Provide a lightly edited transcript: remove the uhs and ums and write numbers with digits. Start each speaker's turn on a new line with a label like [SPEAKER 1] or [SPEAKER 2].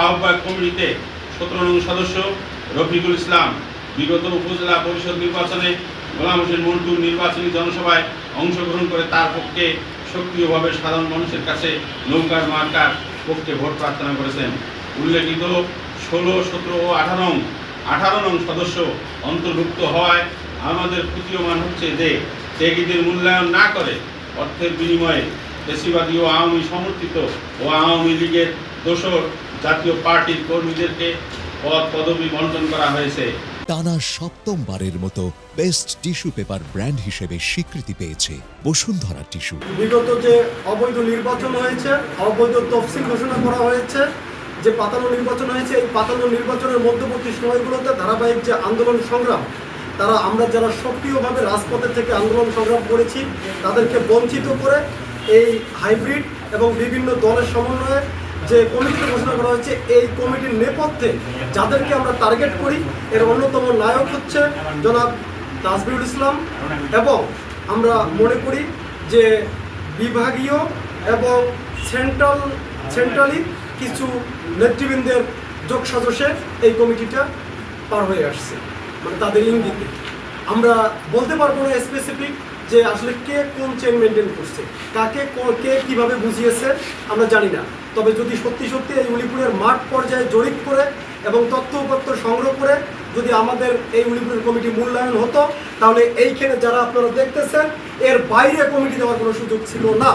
[SPEAKER 1] আহ্বায়ক কমিটিতে 17 নং সদস্য রফিকুল ইসলাম বিগত উপজেলা পরিষদ নির্বাচনে গোলাম হোসেন মন্টুর নির্বাচনী জনসভায় অংশগ্রহণ করে তার পক্ষে সক্রিয়ভাবে সাধারণ মানুষের কাছে নৌকার মার্কার পক্ষে ভোট প্রার্থনা করেছেন। উল্লেখিত 16, 17 ও 18 নং সদস্য অন্তর্ভুক্ত হওয়ায় আমাদের প্রতীয়মান হচ্ছে যে ত্যাগীদের মূল্যায়ন না করে অর্থের বিনিময়ে ফ্যাসিবাদী ও আওয়ামী সমর্থিত ও আওয়ামী লীগের দোসর জাতীয় পার্টির কর্মীদেরকে পদ পদবি বণ্টন করা হয়েছে।
[SPEAKER 2] টানা 7মবারের মতো বেস্ট টিস্যু পেপার ব্র্যান্ড হিসেবে স্বীকৃতি পেয়েছে বসুন্ধরা টিস্যু।
[SPEAKER 3] বিগত যে অবৈধ নির্বাচন হয়েছে, অবৈধ তফসিল ঘোষণা করা হয়েছে, যে পাতানো নির্বাচন হয়েছে, এই পাতানো নির্বাচনের মধ্যবর্তী সময়গুলোতে ধারাবাহিক যে আন্দোলন সংগ্রাম, আমরা যারা সক্রিয়ভাবে রাজপথে থেকে আন্দোলন সংগ্রাম করেছি তাদেরকে বঞ্চিত করে এই হাইব্রিড এবং বিভিন্ন দলের সমন্বয়ে যে কমিটি ঘোষণা করা হয়েছে, এই কমিটির নেপথ্যে যাদেরকে আমরা টার্গেট করি এর অন্যতম নায়ক হচ্ছে জনাব তাজবিরুল ইসলাম, এবং আমরা মনে করি যে বিভাগীয় এবং সেন্ট্রালি কিছু নেতৃবৃন্দের যোগসাজশে এই কমিটিটা পার হয়ে আসছে, মানে তাদের ইঙ্গিতে। আমরা বলতে পারবো না স্পেসিফিক যে আসলে কে কোন চেন মেনটেন করছে, কে কীভাবে বুঝিয়েছে আমরা জানি না। তবে যদি সত্যি এই উলিপুরের মাঠ পর্যায়ে জরিপ করে এবং তথ্য উপাত্ত সংগ্রহ করে যদি আমাদের এই উলিপুরের কমিটি মূল্যায়ন হতো, তাহলে এইখানে যারা আপনারা দেখতেছেন এর বাইরে কমিটি দেওয়ার কোনো সুযোগ ছিল না।